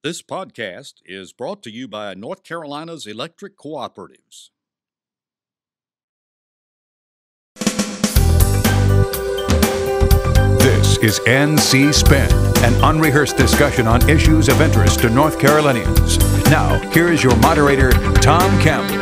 This podcast is brought to you by North Carolina's electric cooperatives. This is NC Spin, an unrehearsed discussion on issues of interest to North Carolinians. Now, here is your moderator, Tom Campbell.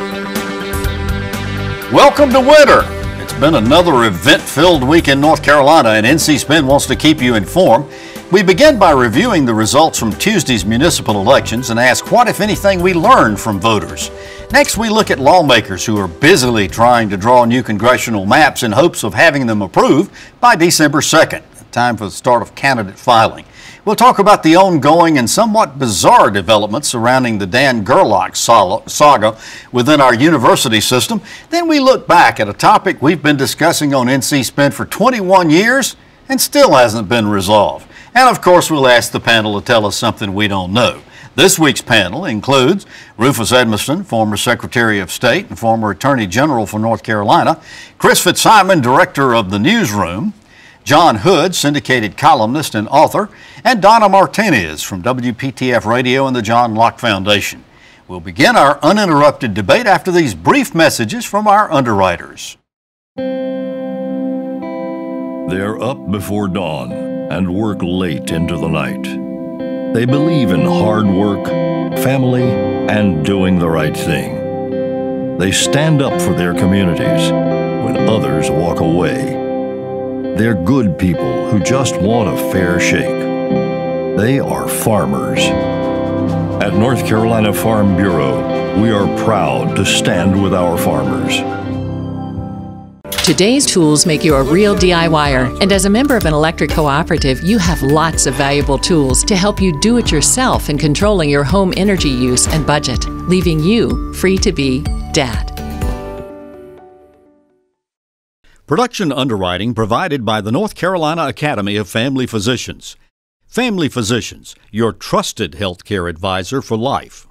Welcome to winter. It's been another event-filled week in North Carolina, and NC Spin wants to keep you informed. We begin by reviewing the results from Tuesday's municipal elections and ask what, if anything, we learned from voters. Next, we look at lawmakers who are busily trying to draw new congressional maps in hopes of having them approved by December 2nd, time for the start of candidate filing. We'll talk about the ongoing and somewhat bizarre developments surrounding the Dan Gerlach saga within our university system. Then we look back at a topic we've been discussing on NC Spin for 21 years and still hasn't been resolved. And of course, we'll ask the panel to tell us something we don't know. This week's panel includes Rufus Edmisten, former Secretary of State and former Attorney General for North Carolina, Chris Fitzsimon, Director of the Newsroom, John Hood, syndicated columnist and author, and Donna Martinez from WPTF Radio and the John Locke Foundation. We'll begin our uninterrupted debate after these brief messages from our underwriters. They're up before dawn and work late into the night. They believe in hard work, family, and doing the right thing. They stand up for their communities when others walk away. They're good people who just want a fair shake. They are farmers. At North Carolina Farm Bureau, we are proud to stand with our farmers. Today's tools make you a real DIYer, and as a member of an electric cooperative, you have lots of valuable tools to help you do it yourself in controlling your home energy use and budget, leaving you free to be Dad. Production underwriting provided by the North Carolina Academy of Family Physicians. Family Physicians, your trusted healthcare advisor for life.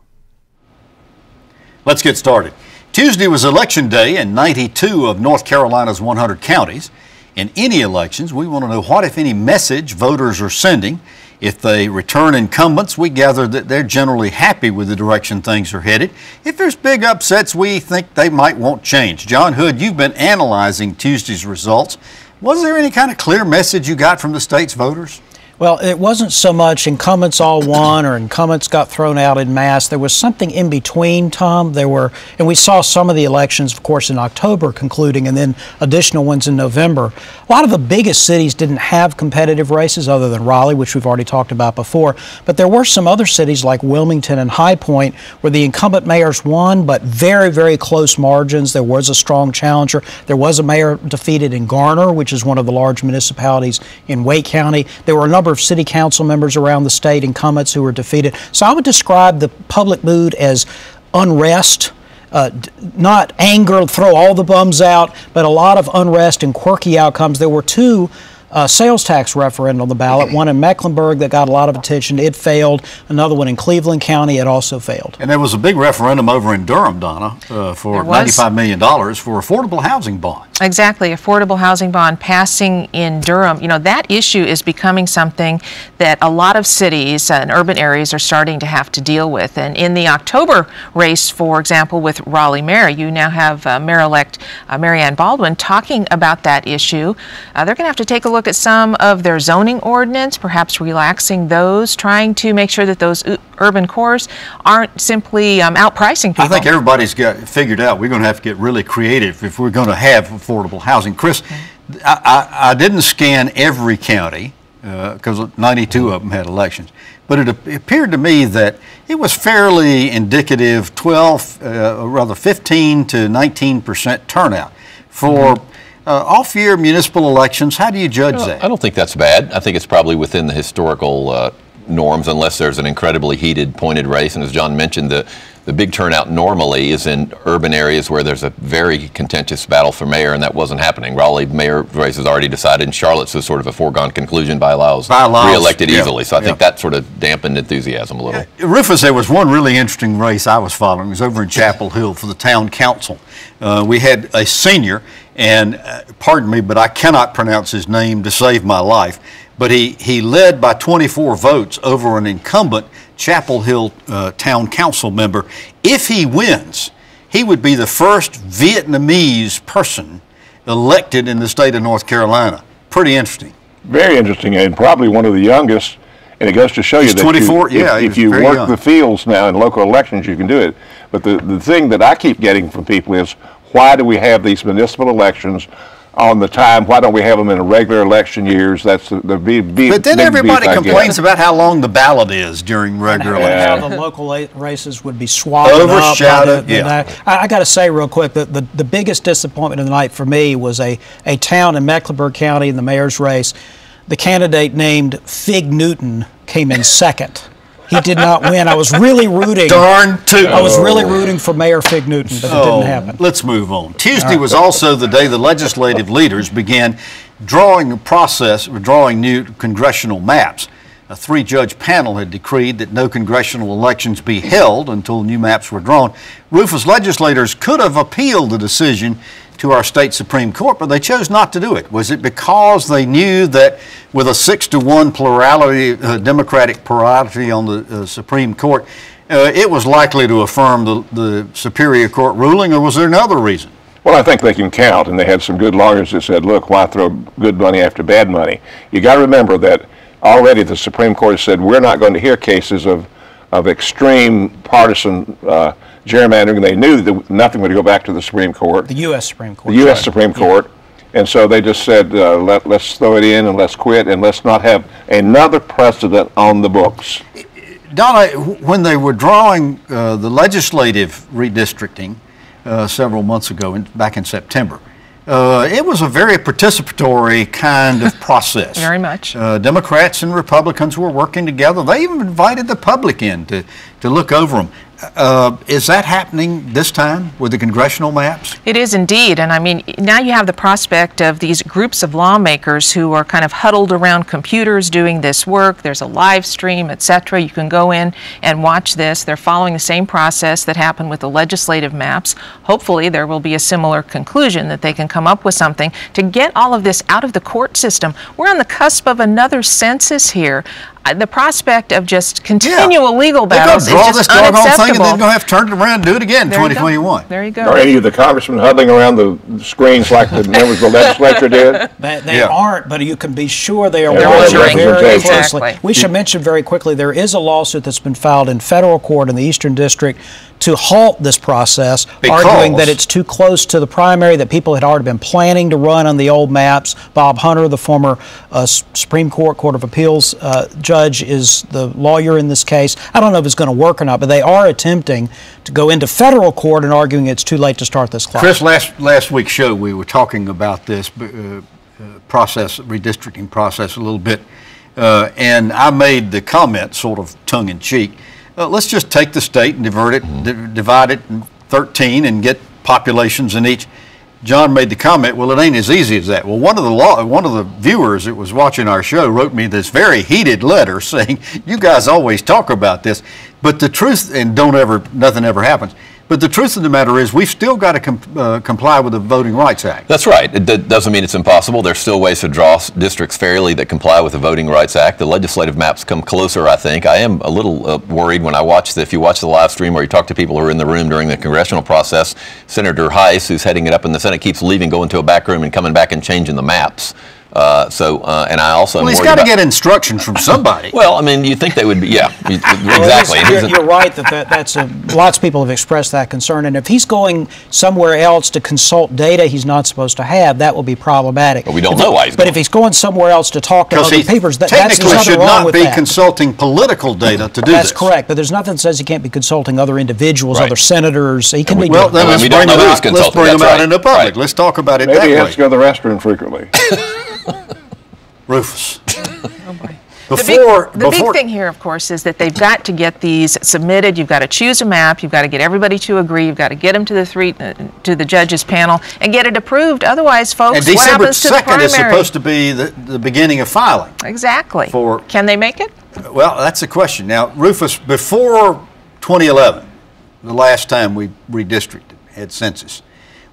Let's get started. Tuesday was Election Day in 92 of North Carolina's 100 counties. In any elections, we want to know what, if any, message voters are sending. If they return incumbents, we gather that they're generally happy with the direction things are headed. If there's big upsets, we think they might want change. John Hood, you've been analyzing Tuesday's results. Was there any kind of clear message you got from the state's voters? Well, it wasn't so much incumbents all won or incumbents got thrown out en masse. There was something in between, Tom. And we saw some of the elections, of course, in October concluding and then additional ones in November. A lot of the biggest cities didn't have competitive races other than Raleigh, which we've already talked about before. But there were some other cities like Wilmington and High Point where the incumbent mayors won, but very, very close margins. There was a strong challenger. There was a mayor defeated in Garner, which is one of the large municipalities in Wake County. There were a number of city council members around the state, incumbents, who were defeated. So I would describe the public mood as unrest, not anger, throw all the bums out, but a lot of unrest and quirky outcomes. There were two sales tax referenda on the ballot, one in Mecklenburg that got a lot of attention. It failed. Another one in Cleveland County, it also failed. And there was a big referendum over in Durham, Donna, for $95 million for affordable housing bonds. Exactly, affordable housing bond passing in Durham. You know, that issue is becoming something that a lot of cities and urban areas are starting to have to deal with. And in the October race, for example, with Raleigh Mayor, you now have Mayor-elect Mary Ann Baldwin talking about that issue. They're going to have to take a look at some of their zoning ordinance, perhaps relaxing those, trying to make sure that those urban cores aren't simply outpricing people. I think everybody's got figured out we're going to have to get really creative if we're going to have affordable housing. Chris, I didn't scan every county because 92 of them had elections, but it appeared to me that it was fairly indicative, 15 to 19% turnout for off-year municipal elections. How do you judge that? I don't think that's bad. I think it's probably within the historical norms, unless there's an incredibly heated, pointed race. And as John mentioned, the big turnout normally is in urban areas where there's a very contentious battle for mayor, and that wasn't happening. Raleigh mayor race is already decided, and Charlotte's was sort of a foregone conclusion by Lyles re-elected easily. So I think that sort of dampened enthusiasm a little. Rufus, there was one really interesting race I was following. It was over in Chapel Hill for the town council. We had a senior. and pardon me, but I cannot pronounce his name to save my life. But he led by 24 votes over an incumbent Chapel Hill Town Council member. If he wins, he would be the first Vietnamese person elected in the state of North Carolina. Pretty interesting. Very interesting, and probably one of the youngest. And it goes to show you that 24, if you work the fields now in local elections, you can do it. But the thing that I keep getting from people is, why do we have these municipal elections on the time? Why don't we have them in regular election years? That's the big. But then everybody complains about how long the ballot is during regular elections. How the local races would be swallowed overshadowed. I got to say real quick that the biggest disappointment of the night for me was a town in Mecklenburg County in the mayor's race. The candidate named Fig Newton came in second. He did not win. I was really rooting. Darn tootin'. I was really rooting for Mayor Fig Newton, but it didn't happen. Let's move on. Tuesday was also the day the legislative leaders began drawing new congressional maps. A 3-judge panel had decreed that no congressional elections be held until new maps were drawn. Rufus, legislators could have appealed the decision to our state Supreme Court, but they chose not to do it. Was it because they knew that with a 6-to-1 plurality, Democratic plurality on the Supreme Court, it was likely to affirm the Superior Court ruling, or was there another reason? Well, I think they can count, and they had some good lawyers that said, look, why throw good money after bad money? You got to remember that already the Supreme Court said we're not going to hear cases of extreme partisan gerrymandering. They knew that nothing would go back to the Supreme Court. The U.S. Supreme Court. The U.S. Supreme Court. And so they just said, let's throw it in and let's quit and let's not have another precedent on the books. Donna, when they were drawing the legislative redistricting several months ago, back in September, it was a very participatory kind of process. Very much. Democrats and Republicans were working together. They even invited the public in to look over them. Is that happening this time with the congressional maps? It is indeed, and I mean, now you have the prospect of these groups of lawmakers who are kind of huddled around computers doing this work. There's a live stream, etc. You can go in and watch this. They're following the same process that happened with the legislative maps. Hopefully there will be a similar conclusion, that they can come up with something to get all of this out of the court system. We're on the cusp of another census here. The prospect of just continual legal battles is just unacceptable. They're going to draw this doggone thing and then going to have to turn it around and do it again in 2021. There you go. Are any of the congressmen huddling around the screens like the members of the legislature did? They aren't, but you can be sure they are watching very closely. Exactly. We should mention very quickly, there is a lawsuit that's been filed in federal court in the Eastern District to halt this process, arguing that it's too close to the primary, that people had already been planning to run on the old maps. Bob Hunter, the former Supreme Court Court of Appeals judge, is the lawyer in this case. I don't know if it's going to work or not, but they are attempting to go into federal court and arguing it's too late to start this clock. Chris, last week's show we were talking about this redistricting process a little bit, and I made the comment, sort of tongue-in-cheek, let's just take the state and divide it in 13 and get populations in each. John made the comment, well, it ain't as easy as that. Well, one of the viewers that was watching our show wrote me this very heated letter saying, you guys always talk about this, but the truth, and nothing ever happens. But the truth of the matter is we've still got to comply with the Voting Rights Act. That's right. It doesn't mean it's impossible. There's still ways to draw districts fairly that comply with the Voting Rights Act. The legislative maps come closer, I think. I am a little worried when I watch if you watch the live stream or you talk to people who are in the room during the congressional process, Senator Heiss, who's heading it up in the Senate, keeps leaving, going to a back room and coming back and changing the maps. And I also. Well, he's got to get instructions from somebody. Well, I mean, you think they would be, exactly. You're right that's lots of people have expressed that concern, and if he's going somewhere else to consult data he's not supposed to have, that will be problematic. But we don't know why he's going. But if he's going somewhere else to talk to other papers, that's technically should not be that. Consulting political data to do That's this. correct, but there's nothing that says he can't be consulting other individuals, other senators. He can be. Well, then let's bring them out into public. Right. Let's talk about it that way. Maybe he has to go to the restroom frequently. Rufus. Oh boy. The big thing here, of course, is that they've got to get these submitted. You've got to choose a map. You've got to get everybody to agree. You've got to get them to the judges panel and get it approved. Otherwise, folks, and what happens to the primary? December 2nd is supposed to be the beginning of filing. Exactly. Can they make it? Well, that's the question. Now, Rufus, before 2011, the last time we redistricted, had census,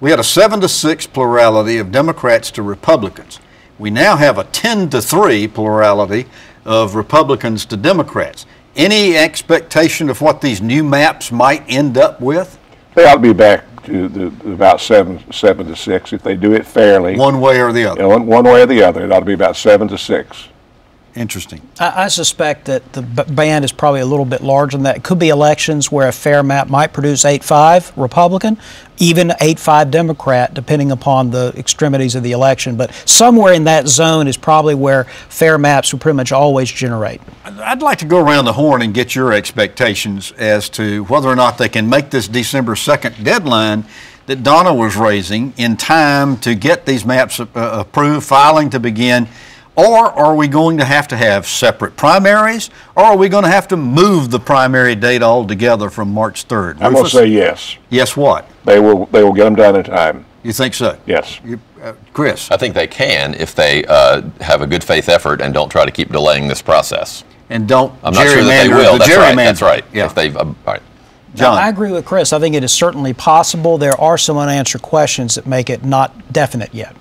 We had a 7-6 plurality of Democrats to Republicans. We now have a 10-3 plurality of Republicans to Democrats. Any expectation of what these new maps might end up with? They ought to be back to about 7-6 if they do it fairly. One way or the other? One way or the other. It ought to be about 7-6. Interesting. I suspect that the band is probably a little bit larger than that. It could be elections where a fair map might produce 8-5 Republican, even 8-5 Democrat, depending upon the extremities of the election. But somewhere in that zone is probably where fair maps will pretty much always generate. I'd like to go around the horn and get your expectations as to whether or not they can make this December 2nd deadline that Donna was raising in time to get these maps approved, filing to begin. Or are we going to have separate primaries, or are we going to have to move the primary date altogether from March 3rd? I'm going to say yes. Yes what? They will get them done in time. You think so? Yes. Chris? I think they can if they have a good faith effort and don't try to keep delaying this process. And don't I'm not sure that they will. That's right. Yeah. If they've, all right. John? I agree with Chris. I think it is certainly possible. There are some unanswered questions that make it not definite yet.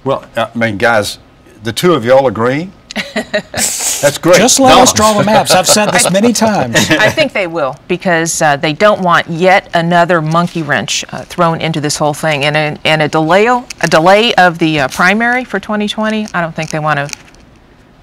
Well, I mean, guys, the two of y'all agree? That's great. Just let us draw the maps. I've said this many times. I think they will, because they don't want yet another monkey wrench thrown into this whole thing. And a delay of the primary for 2020, I don't think they want to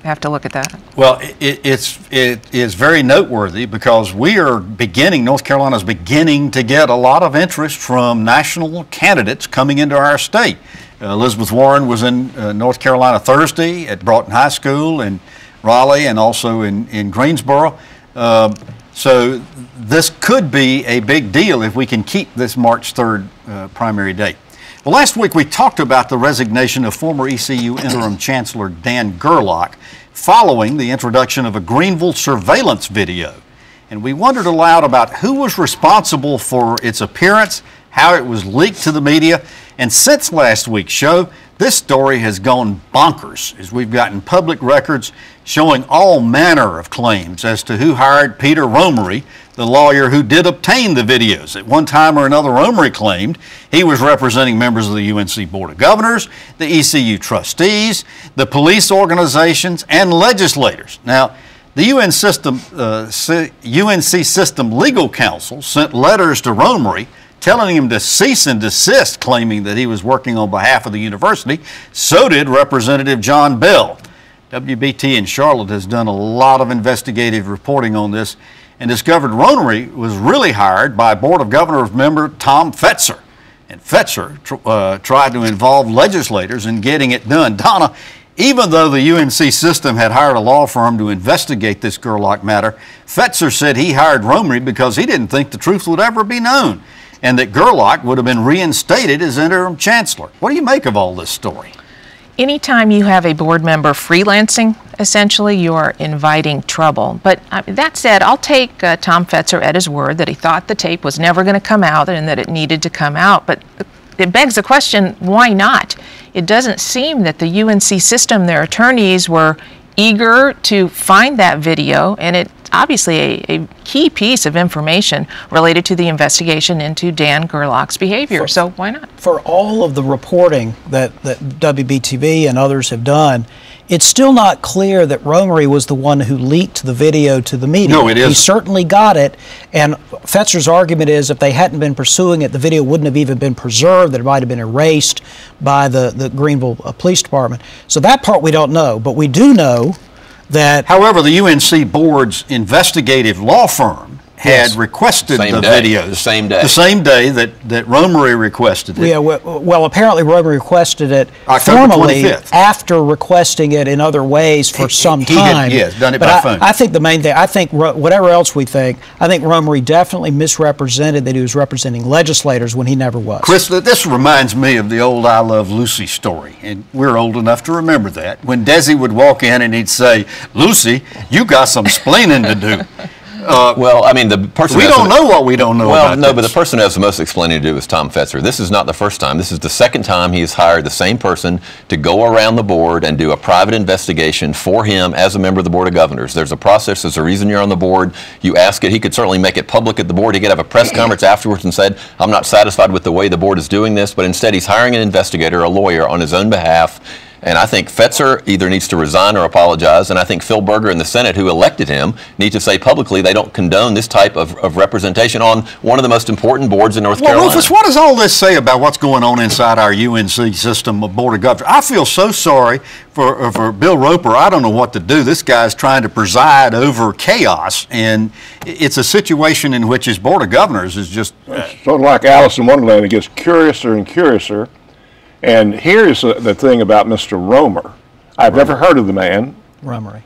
have to look at that. Well, it is very noteworthy because North Carolina is beginning to get a lot of interest from national candidates coming into our state. Elizabeth Warren was in North Carolina Thursday at Broughton High School in Raleigh and also in Greensboro. So this could be a big deal if we can keep this March 3rd primary date. Well, last week we talked about the resignation of former ECU Interim Chancellor Dan Gerlach following the introduction of a Greenville surveillance video. And we wondered aloud about who was responsible for its appearance, how it was leaked to the media. And since last week's show, this story has gone bonkers as we've gotten public records showing all manner of claims as to who hired Peter Romery, the lawyer who did obtain the videos. At one time or another, Romery claimed he was representing members of the UNC Board of Governors, the ECU trustees, the police organizations, and legislators. Now, the UNC System Legal Counsel sent letters to Romery telling him to cease and desist, claiming that he was working on behalf of the university. So did Representative John Bell. WBT in Charlotte has done a lot of investigative reporting on this and discovered Romery was really hired by Board of Governors member Tom Fetzer. And Fetzer tried to involve legislators in getting it done. Donna, even though the UNC system had hired a law firm to investigate this Gerlach matter, Fetzer said he hired Romery because he didn't think the truth would ever be known, and that Gerlach would have been reinstated as interim chancellor. What do you make of all this story? Anytime you have a board member freelancing, essentially, you are inviting trouble. But that said, I'll take Tom Fetzer at his word that he thought the tape was never going to come out and that it needed to come out. But it begs the question, why not? It doesn't seem that the UNC system, their attorneys, were eager to find that video, and it's obviously a key piece of information related to the investigation into Dan Gerlach's behavior, so why not? For all of the reporting that WBTV and others have done, it's still not clear that Romery was the one who leaked the video to the media. No, it is. He certainly got it, and Fetzer's argument is if they hadn't been pursuing it, the video wouldn't have even been preserved, that it might have been erased by the Greenville Police Department. So that part we don't know, but we do know that... However, the UNC Board's investigative law firm had requested the videos. The same day. The same day that Romery requested it. Yeah, well, apparently Romery requested it October formally 25th. After requesting it in other ways for some time. He had done it by phone. I think the main thing, whatever else we think, I think Romery definitely misrepresented that he was representing legislators when he never was. Chris, this reminds me of the old I Love Lucy story, and we're old enough to remember that. When Desi would walk in and he'd say, "Lucy, you got some splaining to do." Well, I mean, the person we don't know what we don't know. Well, about no, this. but the person who has the most explaining to do is Tom Fetzer. This is not the first time. This is the second time he has hired the same person to go around the board and do a private investigation for him as a member of the Board of Governors. There's a process. There's a reason you're on the board. You ask it. He could certainly make it public at the board. He could have a press conference afterwards and said, I'm not satisfied with the way the board is doing this, but instead he's hiring an investigator, a lawyer, on his own behalf. And I think Fetzer either needs to resign or apologize, and I think Phil Berger in the Senate, who elected him, need to say publicly they don't condone this type of representation on one of the most important boards in North Carolina. Rufus, what does all this say about what's going on inside our UNC system of Board of Governors? I feel so sorry for Bill Roper. I don't know what to do. This guy's trying to preside over chaos, and it's a situation in which his Board of Governors is just... sort of like Alice in Wonderland. It gets curiouser and curiouser. And here's the thing about Mr. Romer. I've never heard of the man. Romery.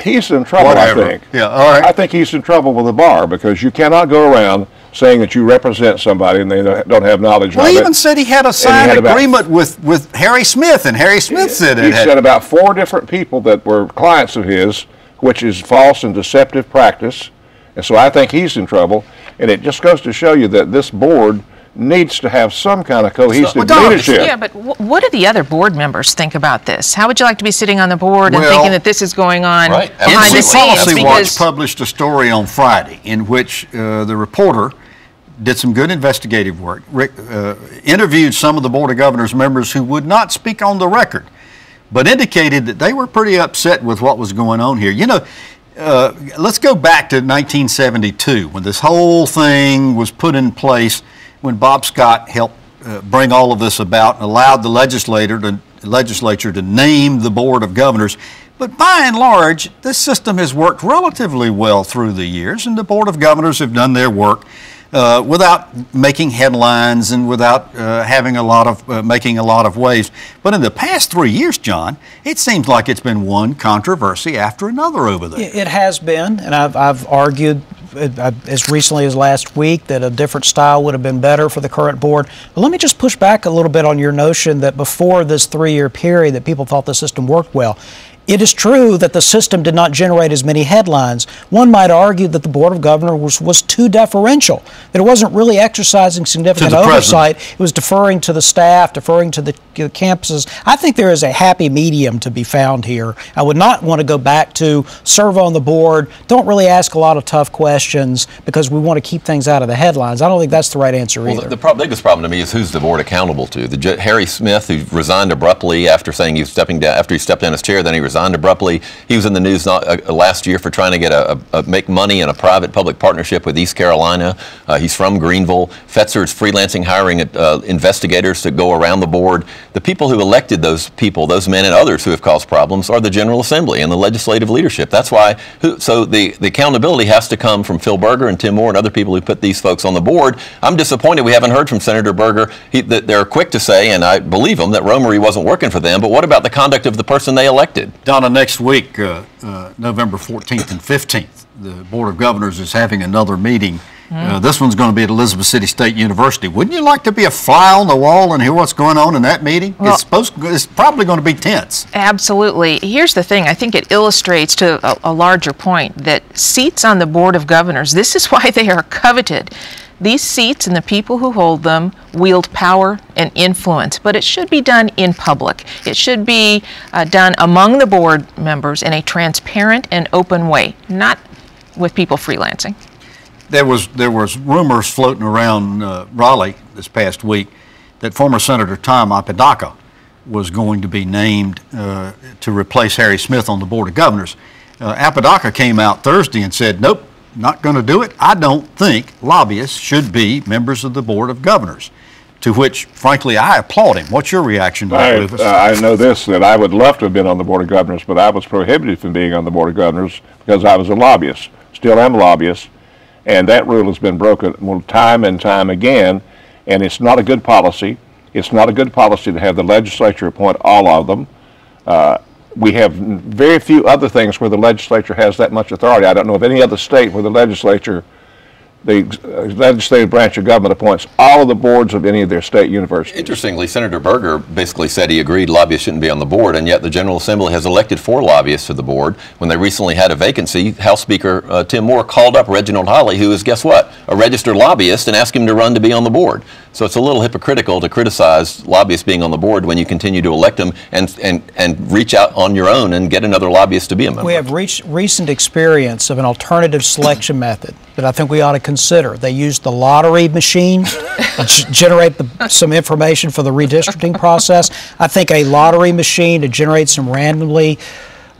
He's in trouble, Whatever. I think. Yeah, all right. I think he's in trouble with the bar because you cannot go around saying that you represent somebody and they don't have knowledge of it. Well, he even said he had a signed agreement with Harry Smith, and Harry Smith said it. He said about 4 different people that were clients of his, which is false and deceptive practice. And so I think he's in trouble. And it just goes to show you that this board needs to have some kind of cohesive leadership. Yeah, but what do the other board members think about this? How would you like to be sitting on the board and thinking that this is going on behind the scenes? Policy Watch published a story on Friday in which the reporter did some good investigative work, interviewed some of the Board of Governors members who would not speak on the record, but indicated that they were pretty upset with what was going on here. You know, let's go back to 1972 when this whole thing was put in place, when Bob Scott helped bring all of this about and allowed the legislature to name the Board of Governors. But by and large, this system has worked relatively well through the years, and the Board of Governors have done their work without making headlines and without making a lot of waves. But in the past 3 years, John, it seems like it's been one controversy after another over there. It has been, and I've argued as recently as last week that a different style would have been better for the current board. But let me just push back a little bit on your notion that before this 3-year period that people thought the system worked well. It is true that the system did not generate as many headlines. One might argue that the Board of Governors was too deferential, that it wasn't really exercising significant oversight. It was deferring to the staff, deferring to the campuses. I think there is a happy medium to be found here. I would not want to go back to serve on the board, don't really ask a lot of tough questions because we want to keep things out of the headlines. I don't think that's the right answer either. The biggest problem to me is who's the board accountable to. Harry Smith, who resigned abruptly after saying he was stepping down, after he stepped down his chair, then he resigned abruptly. He was in the news last year for trying to get make money in a private-public partnership with East Carolina. He's from Greenville. Fetzer's freelancing, hiring investigators to go around the board. The people who elected those people, those men and others who have caused problems, are the General Assembly and the legislative leadership. That's why. So the accountability has to come from Phil Berger and Tim Moore and other people who put these folks on the board. I'm disappointed we haven't heard from Senator Berger. That they're quick to say, and I believe them, that Romery wasn't working for them. But what about the conduct of the person they elected? Donna, next week, November 14th and 15th, the Board of Governors is having another meeting. This one's going to be at Elizabeth City State University. Wouldn't you like to be a fly on the wall and hear what's going on in that meeting? Well, it's probably going to be tense. Absolutely. Here's the thing. I think it illustrates to a larger point that seats on the Board of Governors, this is why they are coveted. These seats and the people who hold them wield power and influence, but it should be done in public. It should be done among the board members in a transparent and open way, not with people freelancing. There was rumors floating around Raleigh this past week that former Senator Tom Apodaca was going to be named to replace Harry Smith on the Board of Governors. Apodaca came out Thursday and said, nope, not going to do it. I don't think lobbyists should be members of the Board of Governors, to which, frankly, I applaud him. What's your reaction to that, Rufus? I know this, that I would love to have been on the Board of Governors, but I was prohibited from being on the Board of Governors because I was a lobbyist. Still am a lobbyist, and that rule has been broken time and time again, and it's not a good policy. It's not a good policy to have the legislature appoint all of them. We have very few other things where the legislature has that much authority. I don't know of any other state where the legislature the legislative branch of government appoints all of the boards of any of their state universities. Interestingly, Senator Berger basically said he agreed lobbyists shouldn't be on the board, and yet the General Assembly has elected 4 lobbyists to the board. When they recently had a vacancy, House Speaker Tim Moore called up Reginald Holley, who is, guess what, a registered lobbyist, and asked him to run to be on the board. So it's a little hypocritical to criticize lobbyists being on the board when you continue to elect them and reach out on your own and get another lobbyist to be a member. We have recent experience of an alternative selection method that I think we ought to consider. They use the lottery machine to generate some information for the redistricting process. I think a lottery machine to generate some randomly,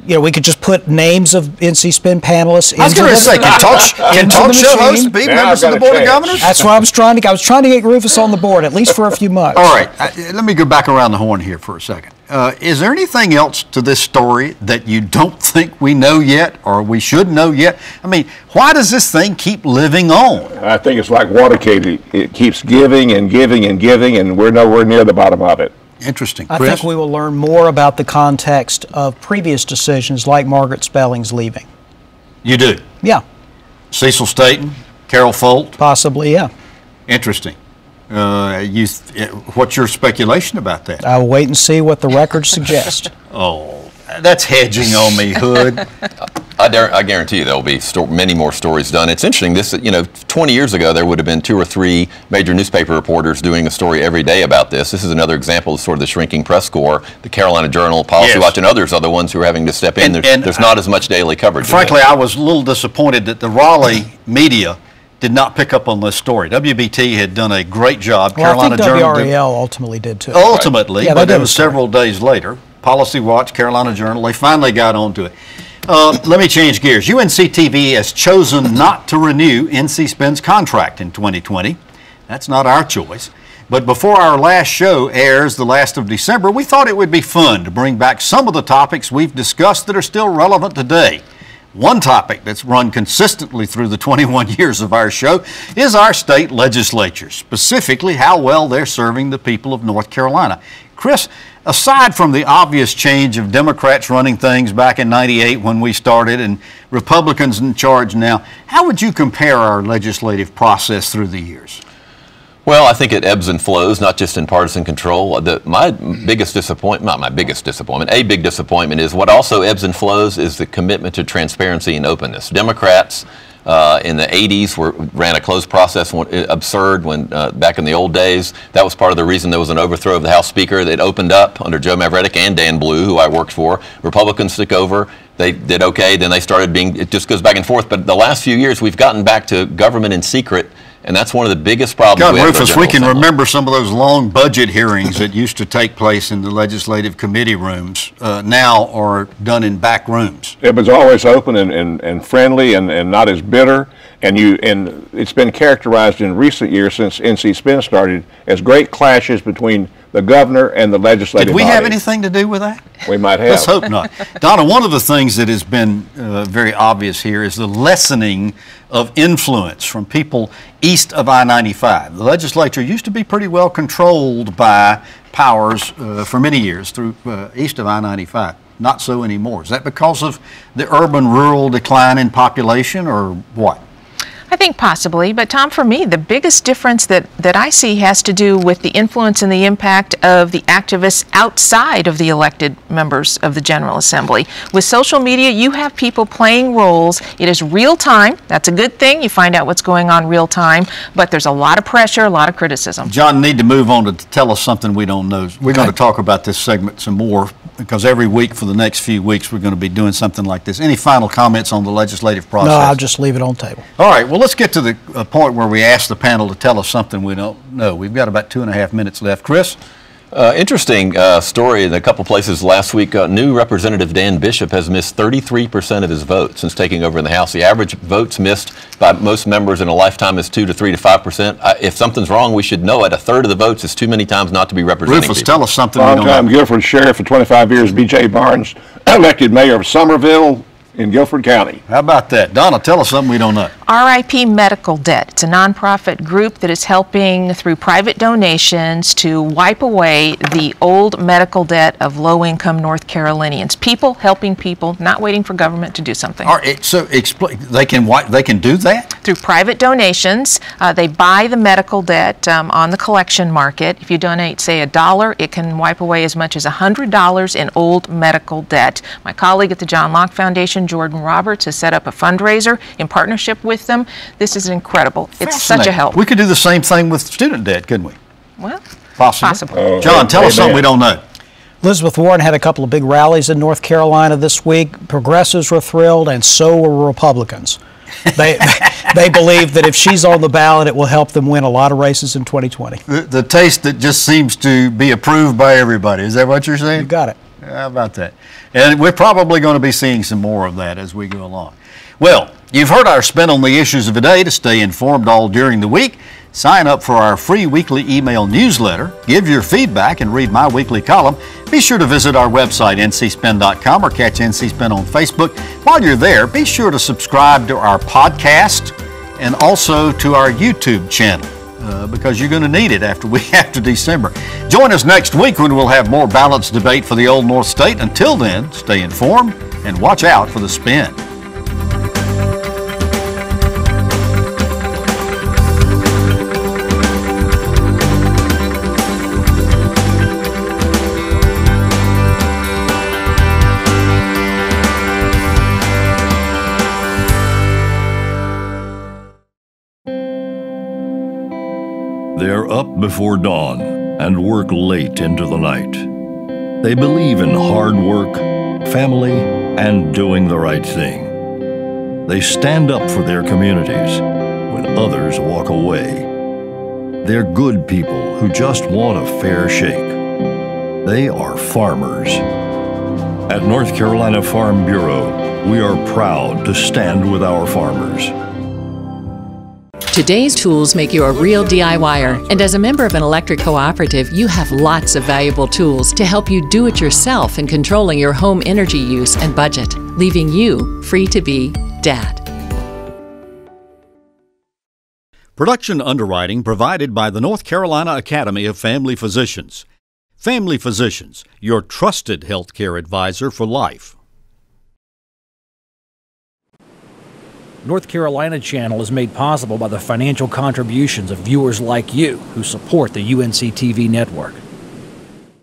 we could just put names of NC Spin panelists into I was going to say, can talk show hosts be members of the Board of Governors? That's what I was trying to get Rufus on the board, at least for a few months. All right, let me go back around the horn here for a second. Is there anything else to this story that you don't think we know yet or we should know yet? I mean, why does this thing keep living on? I think it's like Watergate. It keeps giving and giving and giving, and we're nowhere near the bottom of it. Interesting. I Chris? think we will learn more about the context of previous decisions like Margaret Spelling's leaving. You do? Yeah. Cecil Staton, Carol Folt? Possibly, yeah. Interesting. What's your speculation about that? I will wait and see what the records suggest. Oh, that's hedging on me, Hood. I guarantee you there will be many more stories done. It's interesting. 20 years ago, there would have been 2 or 3 major newspaper reporters doing a story every day about this. This is another example of sort of the shrinking press corps. The Carolina Journal, Policy Watch, and others are the ones who are having to step in. There's not as much daily coverage. Frankly, I was a little disappointed that the Raleigh media did not pick up on this story. WBT had done a great job. Well, Carolina I think Journal WRAL ultimately did too. Ultimately, right. but it was several days later. Policy Watch, Carolina Journal, they finally got onto it. Let me change gears. UNC-TV has chosen not to renew NC Spin's contract in 2020. That's not our choice. But before our last show airs the last of December, we thought it would be fun to bring back some of the topics we've discussed that are still relevant today. One topic that's run consistently through the 21 years of our show is our state legislature, specifically how well they're serving the people of North Carolina. Chris, aside from the obvious change of Democrats running things back in '98 when we started and Republicans in charge now, how would you compare our legislative process through the years? Well, I think it ebbs and flows, not just in partisan control. My biggest disappointment, not my biggest disappointment, a big disappointment is what also ebbs and flows is the commitment to transparency and openness. Democrats in the 80s ran a closed process, absurd when back in the old days. That was part of the reason there was an overthrow of the House Speaker. It opened up under Joe Mavretic and Dan Blue, who I worked for. Republicans took over. They did okay. Then they started it just goes back and forth. But the last few years, we've gotten back to government in secret. And that's one of the biggest problems. God, Rufus, we can remember some of those long budget hearings that used to take place in the legislative committee rooms now are done in back rooms. It was always open and friendly and not as bitter. And it's been characterized in recent years since NC Spin started as great clashes between the governor and the legislative body. Did we have anything to do with that? We might have. Let's hope not. Donna, one of the things that has been very obvious here is the lessening of influence from people east of I-95. The legislature used to be pretty well controlled by powers for many years through east of I-95. Not so anymore. Is that because of the urban-rural decline in population or what? I think possibly, but Tom, for me, the biggest difference that I see has to do with the influence and the impact of the activists outside of the elected members of the General Assembly. With social media, you have people playing roles. It is real time. That's a good thing. You find out what's going on real time, but there's a lot of pressure, a lot of criticism. John, need to move on to tell us something we don't know. We're going to talk about this segment some more because every week for the next few weeks we're going to be doing something like this. Any final comments on the legislative process? No, I'll just leave it on the table. All right, well, let's get to the point where we ask the panel to tell us something we don't know. We've got about 2.5 minutes left. Chris? Interesting story in a couple places last week. New Representative Dan Bishop has missed 33% of his votes since taking over in the House. The average votes missed by most members in a lifetime is 3 to 5%. If something's wrong, we should know it. 1/3 of the votes is too many times not to be representing Rufus, people. tell us something we don't know. Long-time Guilford Sheriff for 25 years, B.J. Barnes, elected mayor of Summerville in Guilford County. How about that? Donna, tell us something we don't know. RIP Medical Debt. It's a nonprofit group that is helping through private donations to wipe away the old medical debt of low-income North Carolinians. People helping people, not waiting for government to do something. All right, so explain, they can do that? Through private donations. They buy the medical debt on the collection market. If you donate, say, $1, it can wipe away as much as $100 in old medical debt. My colleague at the John Locke Foundation, Jordan Roberts, has set up a fundraiser in partnership with them. This is incredible. It's such a help. We could do the same thing with student debt, couldn't we? Well, possible. John, tell us something we don't know. Elizabeth Warren had a couple of big rallies in North Carolina this week. Progressives were thrilled, and so were Republicans. They believe that if she's on the ballot, it will help them win a lot of races in 2020. The taste that just seems to be approved by everybody. Is that what you're saying? You got it. How about that? And we're probably going to be seeing some more of that as we go along. Well, you've heard our spin on the issues of the day. To stay informed all during the week, sign up for our free weekly email newsletter, give your feedback, and read my weekly column. Be sure to visit our website, ncspin.com, or catch NC Spin on Facebook. While you're there, be sure to subscribe to our podcast and also to our YouTube channel, because you're going to need it after December. Join us next week when we'll have more balanced debate for the Old North State. Until then, stay informed and watch out for the spin. They're up before dawn and work late into the night. They believe in hard work, family, and doing the right thing. They stand up for their communities when others walk away. They're good people who just want a fair shake. They are farmers. At North Carolina Farm Bureau, we are proud to stand with our farmers. Today's tools make you a real DIYer, and as a member of an electric cooperative, you have lots of valuable tools to help you do it yourself in controlling your home energy use and budget, leaving you free to be Dad. Production underwriting provided by the North Carolina Academy of Family Physicians. Family Physicians, your trusted healthcare advisor for life. North Carolina Channel is made possible by the financial contributions of viewers like you who support the UNC TV network.